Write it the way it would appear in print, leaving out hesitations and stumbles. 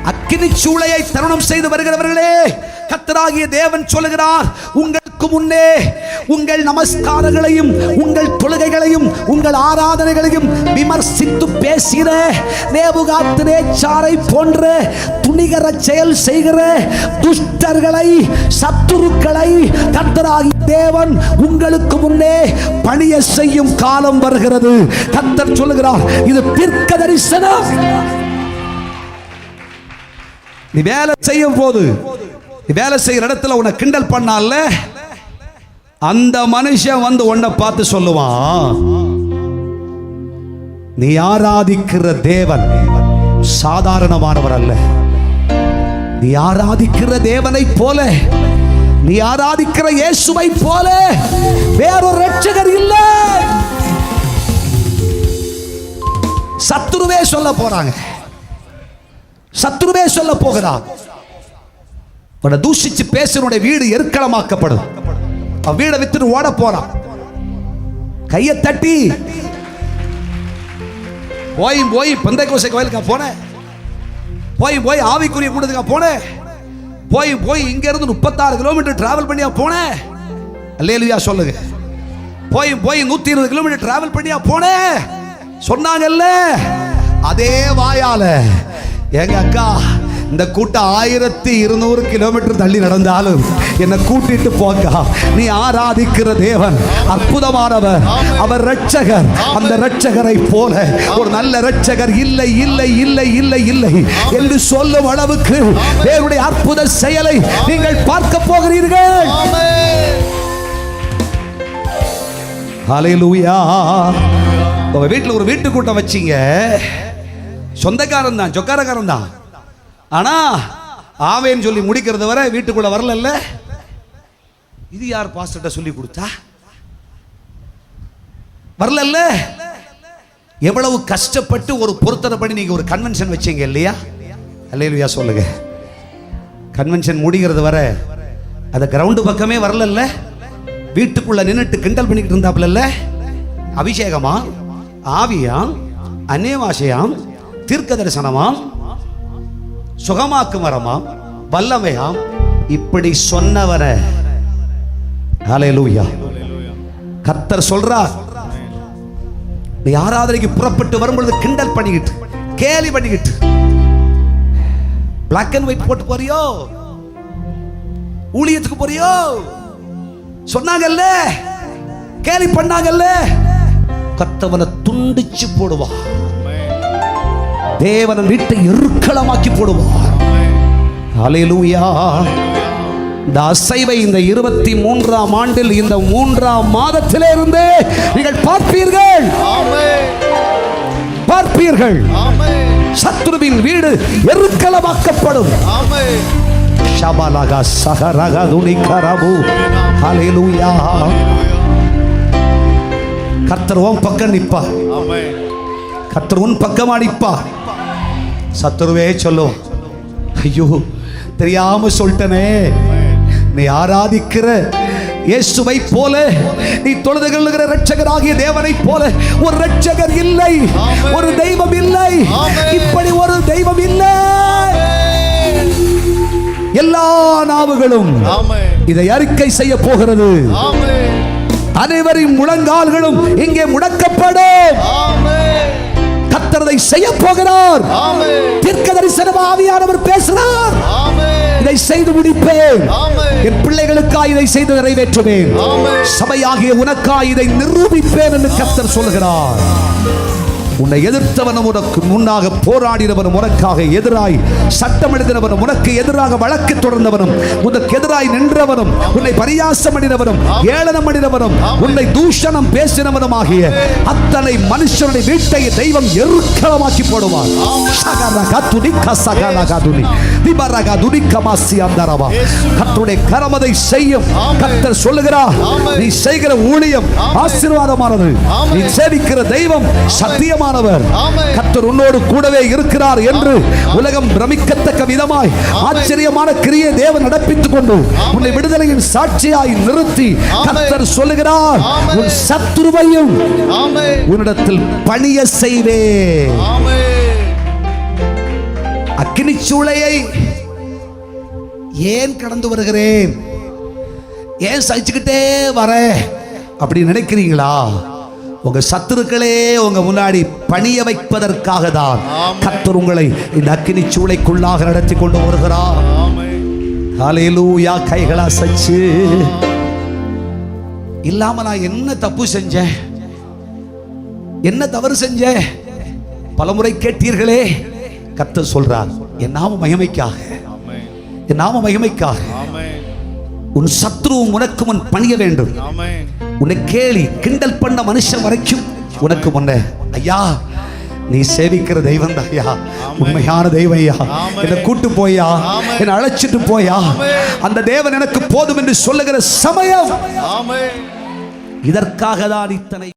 அக்கினி சூளையை தருணம் செய்து வருகிறவர்களே, கர்த்தராகிய தேவன் சொல்லுகிறார், உங்களுக்கு முன்னே உங்கள் நமஸ்காரங்களையும் உங்கள் தொழுகைகளையும் உங்கள் ஆராதனைகளையும் விமர்சித்து பேசுகிற நேபுகாத்நேச்சாரை போன்ற துணிகர செயல் செய்கிற துஷ்டர்களை, சத்துருக்களை கர்த்தராகிய தேவன் உங்களுக்கு முன்னே பணிய செய்யும் காலம் வருகிறது. கர்த்தர் சொல்லுகிறார், இது தீர்க்க தரிசனம். நீ வேலை செய்யும் போது, நீ வேலை செய்யற இடத்துல உன்னை கிண்டல் பண்ணால, அந்த மனுஷன் வந்து உன்னை பார்த்து சொல்லுவான், நீ ஆராதிக்கிற தேவன் சாதாரணமானவர் அல்ல. நீ ஆராதிக்கிற தேவனை போல, நீ ஆராதிக்கிற இயேசுவை போல வேறொரு இரட்சகர் இல்லை. சத்துருவே சொல்ல போறாங்க, சத்துருவே சொல்ல போகிறான். உன்னை தூஷிச்சு பேசுறவனுடைய வீடு எருக்களமாக்கப்படும். அவன் வீடை வித்துட்டு ஓட போறான். கையை தட்டி போய் போய் பெந்தைக்கோசை கோயிலுக்கா போனேன், போய் ஆவிக்குரிய கூட்டத்துக்கா போனேன், போய் இங்க இருந்து 36 கிலோமீட்டர் டிராவல் பண்ணியா போனேன். அல்லேலூயா சொல்லுங்க. போய் 120 கிலோமீட்டர் டிராவல் பண்ணியா போனேன் சொன்னாங்கல்ல. அதே வாயால, எங்க அக்கா இந்த கூட்டம் 1200 கிலோமீட்டர் தள்ளி நடந்தாலும் என்னை கூட்டிட்டு போங்க, நீ ஆராதிக்கிற தேவன் அற்புதமானவர், அவர் இரட்சகர். அந்த இரட்சகரை போல ஒரு நல்ல இரட்சகர் இல்லை இல்லை இல்லை இல்லை இல்லை என்று சொல்லும் அளவுக்கு தேவனுடைய அற்புத செயலை நீங்கள் பார்க்க போகிறீர்கள். ஹல்லேலூயா. உங்க வீட்டில் ஒரு வீட்டு கூட்டம் வச்சீங்க, சொந்தக்காரன் தான், சொக்காரக்காரன் தான், ஆனா ஆவேன்னு சொல்லி முடிக்கிறது வரை வீட்டுக்குள்ள வரல. இது யார் பாஸ்டர்ட்ட சொல்லி கொடுத்தா? வரல. எவ்வளவு கஷ்டப்பட்டு ஒரு பொருத்தனை நீங்க ஒரு கன்வென்ஷன் வச்சீங்க இல்லையா? அல்லேலூயா சொல்லுங்க. கன்வென்ஷன் முடிகிறது வரை அந்த கிரவுண்டு பக்கமே வரல. வீட்டுக்குள்ள நின்னுட்டு கிண்டல் பண்ணிக்கிட்டு இருந்தாப்புல. அபிஷேகமா, ஆவியாம், அநேவாசையாம், தீர்க்க தரிசனமாம், சுகமாக்கும் வரமாம், வல்லமையாம், இப்படி சொன்னவரை ஹல்லேலூயா. கர்த்தர் சொல்றார், நீ ஆராதனைக்கு புறப்பட்டு வரும்பொழுது கிண்டல் பண்ணிக்கிட்டு, கேலி பண்ணிக்கிட்டு, பிளாக் அண்ட் ஒயிட் போட்டு போறியோ, ஊழியத்துக்கு போறியோ சொன்னாங்கல்ல, கேலி பண்ணாங்கல்ல, கர்த்தவனை துண்டிச்சு போடுவார். தேவன் வீட்டை எருக்களமாக்கி போடுவார். ஹல்லேலூயா. இந்த அசைவை இந்த 23ஆம் ஆண்டில் இந்த 3ஆம் மாதத்திலே இருந்து நீங்கள் பார்ப்பீர்கள். பார்ப்பீர்கள். சத்துருவின் வீடு எருக்களமாக்கப்படும். ஷபலக சஹரக துனிகரபு. ஹல்லேலூயா. கர்த்தர் உன் பக்கம் நிற்பார். கர்த்தர் உன் பக்கம் அடிப்பார். சத்துருவே சொல்லும், ஐயோ தெரியாம சொல்லிட்டனே, நீ ஆராதிக்கிற இயேசுவை போல, நீ தொழுது கொள்ளுகிற இரட்சகராகிய தேவனை போல ஒரு இரட்சகர் இல்லை, ஒரு தெய்வம் இல்லை, இப்படி ஒரு தெய்வம் இல்லை. எல்லா நாவுகளும் இதை அறிக்கை செய்ய போகிறது. அனைவரின் முழங்கால்களும் இங்கே முடக்கப்படும். கர்த்தர் செய்ய போகிறார். தீர்க்க தரிசன ஆவியானவர் பேசுகிறார். இதை செய்து முடிப்பேன். என் பிள்ளைகளுக்காக இதை செய்து நிறைவேற்றுவேன். சபையாகிய உனக்காக இதை நிரூபிப்பேன் என்று கர்த்தர் சொல்கிறார். உன்னை எதிர்த்தவனும் உனக்கு முன்னாக போராடினவனும் உனக்காக எதிராய் சட்டம் எழுதினவனும் உனக்கு எதிராக வழக்கு தொடர்ந்தவனும் உனக்கு எதிராய் நின்றவனும் உன்னை பரியாசம் பண்ணினவனும் ஏளனம் பண்ணினவனும் உன்னை தூஷணம் பேசினவனும் ஆகிய அத்தனை மனுஷனுடைய வீட்டை தெய்வம் எருக்களமாக்கி போடுவார். கர்த்தருடைய கரமதை செய்யும். கர்த்தர் சொல்லுகிறார், நீ செய்கிற ஊழியம் ஆசீர்வாதமானது, நீ சேவிக்கிற தெய்வம் சத்தியமானவர். கர்த்தர் உன்னோடு கூடவே இருக்கிறார் என்று உலகம் பிரமிக்கத்தக்க விதமாய் ஆச்சரியமான கிரியை தேவன் நடப்பித்துக் கொண்டு உன்னை விடுதலையின் சாட்சியாய் நிறுத்தி கர்த்தர் சொல்லுகிறார், உன் சத்துருவையும் உன்னிடத்தில் பணிய செய்வே. அக்கினிச்சூளையை ஏன் கடந்து வருகிறேன், ஏன் சகிச்சுக்கிட்டே வர அப்படி நினைக்கிறீங்களா? உங்க சத்துருக்களே உங்க முன்னாடி பணிய வைப்பதற்காக தான் கர்த்தர் உங்களை இந்த அக்கினி சூளைக்குள்ளாக நடத்தி கொண்டு வருகிறார். ஹல்லேலூயா. கைகளா சச்சு இல்லாம நான் என்ன தப்பு செஞ்சேன், என்ன தவறு செஞ்சேன் பலமுறை கேட்டீர்களே. கர்த்தர் சொல்றார், என் நாம மகிமைக்காக, என் நாம மகிமைக்காக உன் சத்ருவும் உனக்கு முன் பணிய வேண்டும். உன்னை கேலி கிண்டல் பண்ண மனுஷன் வரைக்கும் உனக்கு முன்ன, ஐயா நீ சேவிக்கிற தெய்வம் தான் ஐயா, உண்மையான தெய்வம் ஐயா, என்னை கூட்டு போயா, என்னை அழைச்சிட்டு போயா, அந்த தேவன் எனக்கு போதும் என்று சொல்லுகிற சமயம். இதற்காக தான் இத்தனை